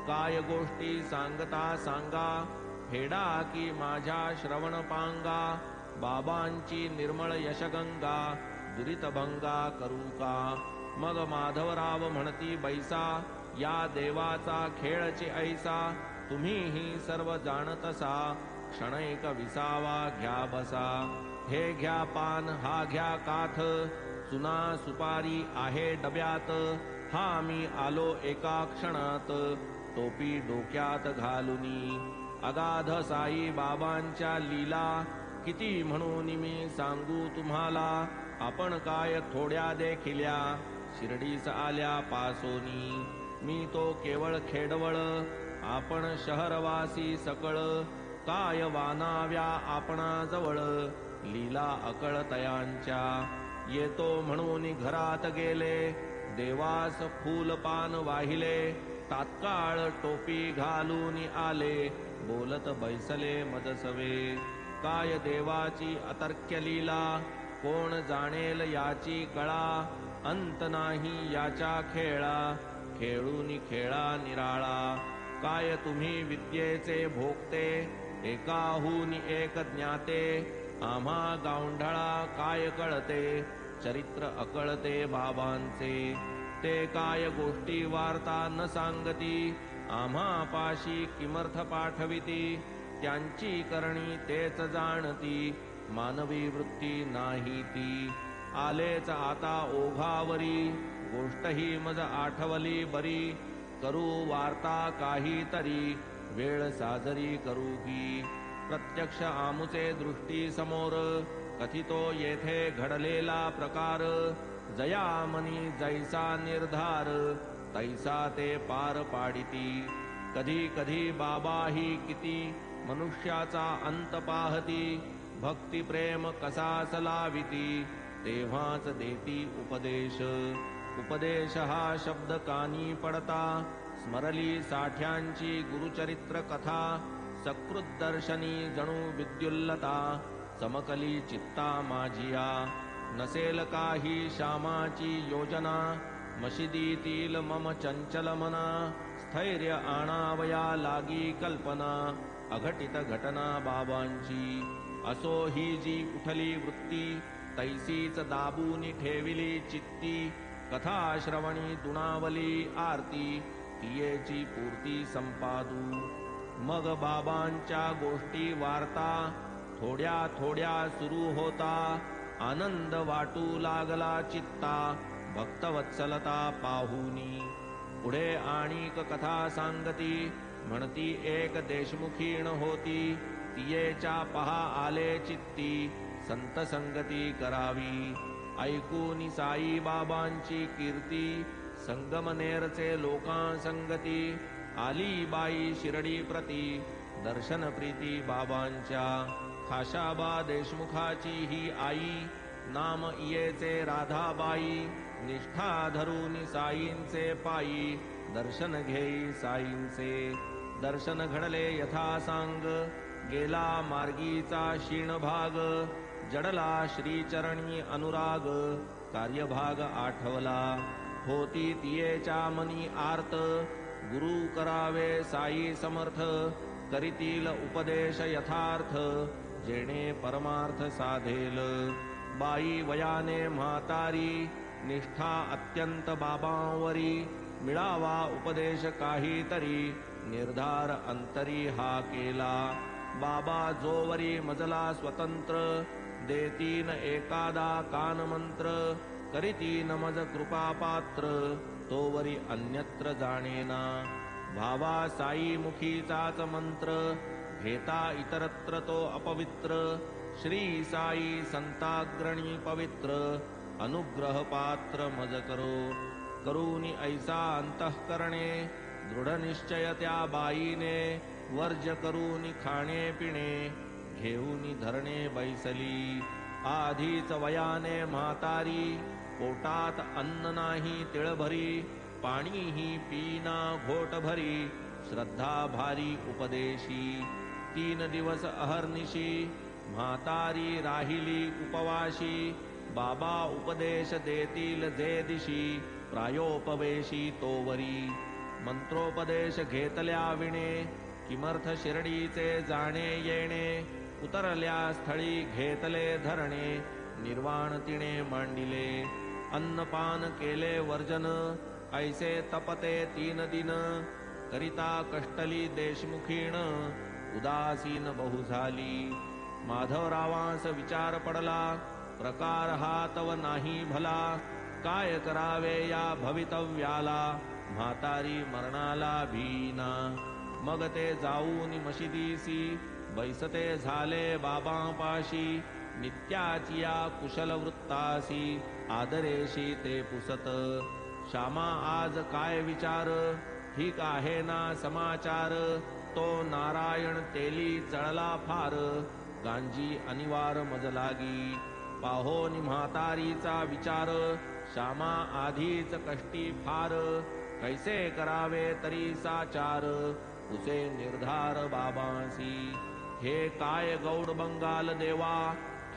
काय गोष्टी सांगता सांगा, फेडा की माझ्या श्रवण पांगा. बाबांची निर्मळ यशगंगा, दुरितभंगा करू का. मग माधवराव म्हणती बैसा, या देवाचा खेळची ऐसा. तुम्हीही सर्व जाणतसा, क्षणैक विसावा घ्या बसा. हे घ्या पान, हा घ्या काथ, चुना सुपारी आहे डब्यात. हा मी आलो एका क्षणात, टोपी डोक्यात घालुनी. अगाध साई बाबांच्या लीला, किती म्हणून मी सांगू तुम्हाला. आपण काय थोड्या देखिल्या, शिर्डीस आल्या पासोनी. मी तो केवळ खेडवळ, आपण शहरवासी सकळ. काय वानाव्या आपणाजवळ, लीला अकळतयांच्या. येतो म्हणून घरात गेले, देवास फूलपान वाहिले. तात्काळ टोपी घालून आले, बोलत बैसले मजसवे. काय देवाची अतर्क्य लीला, कोण जाणेल याची कळा. अंत नाही याच्या खेळा, खेळून खेळा निराळा. काय तुम्ही विद्येचे भोगते, एकाहून एक ज्ञाते. आम्हा गावंढळा काय कळते, चरित्र अकळते बाबांचे. ते काय गोष्टी वार्ता न सांगती, आम्हा पाशी किमर्थ पाठविती. त्यांची करणी तेच जाणती, मानवी वृत्ती नाही ती. आलेच आता ओघावरी, गोष्ट ही मज आठवली बरी. करू वार्ता काहीतरी, वेळ साजरी करू की. प्रत्यक्ष आमुचे दृष्टी समोर, कथितो येथे घडलेला प्रकार. जयामनी जैसा निर्धार, तैसा ते पार पाडिती. कधी कधी बाबाही किती, मनुष्याचा अंत पाहती. भक्ती प्रेम कसा सलाविती, तेव्हाच देती उपदेश. उपदेश हा शब्द कानी पडता, स्मरली साठ्यांची गुरुचरित्र कथा. सकृत दर्शनी जणू विद्युल्लता, चमकली चित्ता माझिया. नसेल काही श्यामाची योजना, मशिदीतील मम चंचल मना. स्थैर्य आणावया लागी कल्पना, अघटित घटना बाबांची. असो ही जी उठली वृत्ती, तैसीच दाबूनी ठेविली चित्ती. कथा श्रवणी दुणावली आरती, तियेची पूर्ती संपादू. मग बाबांच्या गोष्टी वार्ता, थोड्या थोड्या सुरू होता. आनंद वाटू लागला चित्ता, भक्तवत्सलता पाहुनी. पुढे आणिक कथा सांगती, म्हणती एक देशमुखीण होती. तियेच्या पहा आले चित्ती, संत संगती करावी. ऐकूनी साई बाबांची कीर्ती, संगमनेरचे लोकांसंगती. आली बाई शिर्डी प्रती, दर्शन प्रीती बाबांच्या. खाशाबा देशमुखाची ही आई, नाम इयेचे राधाबाई. निष्ठा धरून साईंचे पायी, दर्शन घेई साईंचे. दर्शन घडले यथा सांग, गेला मार्गीचा क्षीण भाग. जडला श्रीचरणी अनुराग, कार्यभाग आठवला. होती तियेच्या मनी आर्त, गुरु करावे साई समर्थ. करीतील उपदेश यथार्थ, जेणे परमार्थ साधेल. बाई वयाने म्हातारी, निष्ठा अत्यंत बाबांवरी. मिळावा उपदेश काहीतरी, निर्धार अंतरी हा केला. बाबा जोवरी मजला स्वतंत्र, देतीन एकादा कानमंत्र. करीतीन मज कृपापात्र, तोवरी अन्यत्र जाणेना. भावा साई मुखीचाच मंत्र, घेता इतरत्र तो अपवित्र. श्री साई संताग्रणी पवित्र, अनुग्रह पात्र मज करो. करूनी ऐसा अंतःकरणे, दृढ निश्चय त्या बाईने. वर्ज करूनी खाणे पिणे, घेऊनी धरणे बैसली. आधीच वयाने म्हातारी, पोटात अन्न नाही तिळभरी. पाणीही पीना घोट भरी, श्रद्धा भारी उपदेशी 3 दिवस अहर्निशी म्हातारी राहिली उपवाशी बाबा उपदेश देतील जे दिशी प्रायोपवेशी तोवरी मंत्रोपदेश घेतल्या विणे किमर्थ शिर्डीचे जाणे येणे उतरल्या स्थळी घेतले धरणे निर्वाण तिने मांडिले अन्नपान केले वर्जन ऐसे तपते 3 दिन करिता कष्टली देशमुखीण उदासीन बहु झाली माधवरावांस विचार पडला प्रकार हा तव नाही भला काय करावे या भवितव्याला म्हातारी मरणाला भीना मग ते जाऊन मशिदीसी बैसते झाले बाबांपाशी नित्याची या कुशल वृत्तासी आदरेशी ते पुसत श्यामा आज काय विचार ठीक आहे ना समाचार तो नारायण तेली चळला फार गांजी अनिवार मज लागी पाहोनी म्हातारीचा विचार श्यामा आधीच कष्टी फार कैसे करावे तरी साचार उसे निर्धार बाबांसी हे काय गौड बंगाल देवा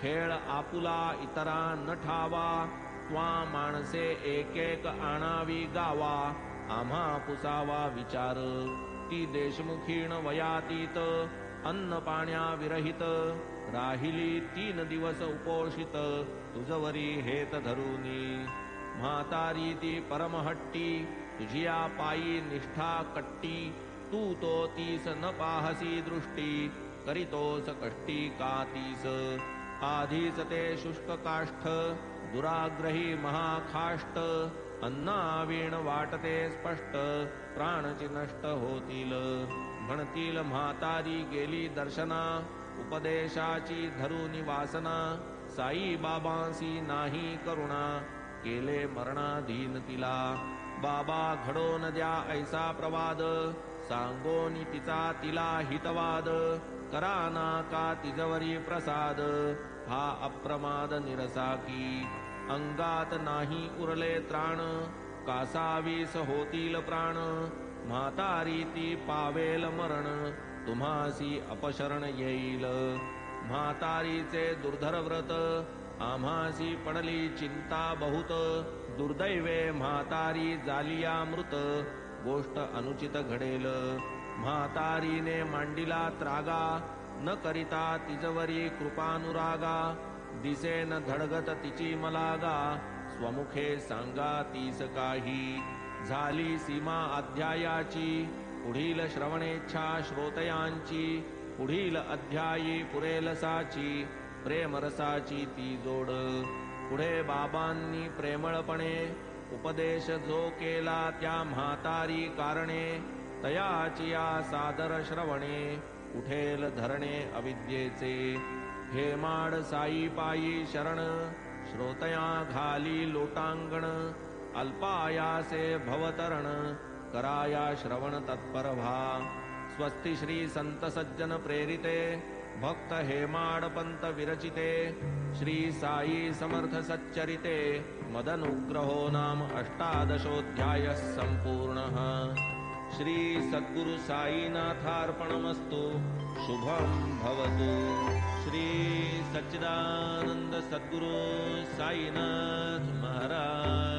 खेळ आपुला इतरा न ठावा त्वा माणसे एक एक आणावी गावा आम्हा पुसावा विचार ती देशमुखीण वयातीत अन्न पाण्या विरहित राहिली 3 दिवस उपोषित तुझवरी हेत धरुनी म्हातारी ती परमहट्टी तुझिया पायी निष्ठा कट्टी तू तो तीस न पाहसी दृष्टी करीतोस कष्टी का तीस आधीच ते शुष्क काष्ठ दुराग्रही महाखाष्ट अन्नावीण वाटते स्पष्ट प्राणची नष्ट होतील म्हणतील म्हातारी गेली दर्शना उपदेशाची धरुनी वासना साई बाबांसी नाही करुणा केले मरणाधीन तिला बाबा घडोन द्या ऐसा प्रवाद सांगोनी तिचा तिला हितवाद करा ना का तिजवरी प्रसाद हा अप्रमाद निरसाकी अंगात नाही उरले त्राण कासावीस होतील प्राण म्हातारी ती पावेल मरण तुम्हासी अपशरण येईल म्हातारीचे दुर्धर व्रत आम्हासी पडली चिंता बहुत दुर्दैवे म्हातारी जालिया मृत गोष्ट अनुचित घडेल म्हातारीने मांडिला त्रागा न करिता तिजवरी कृपानुरागा दिसे न धडगत तिची मलागा स्वमुखे सांगा तीस काही झाली सीमा अध्यायाची पुढील श्रवणेच्छा श्रोतयांची पुढील अध्यायी पुरेल साची प्रेमरसाची ती जोड पुढे बाबांनी प्रेमळपणे उपदेश जो केला त्या म्हातारी कारणे तयाची या सादर श्रवणे उठेल धरणे अविद्येचे हे माड साई पायी शरण श्रोतया घाली लोटांगण अल्पायासे भवतरण कराया श्रवण तत्पर भा स्वस्ति श्री संत सज्जन प्रेरिते भक्त हेमाड पंत विरचिते श्री साई समर्थ सच्चरिते मदनुग्रहो नाम 18 संपूर्णः श्री सद्गुरु साईनाथार्पणमस्तु शुभं भवतु श्री सच्चिदानंद सद्गुरु साईनाथ महाराज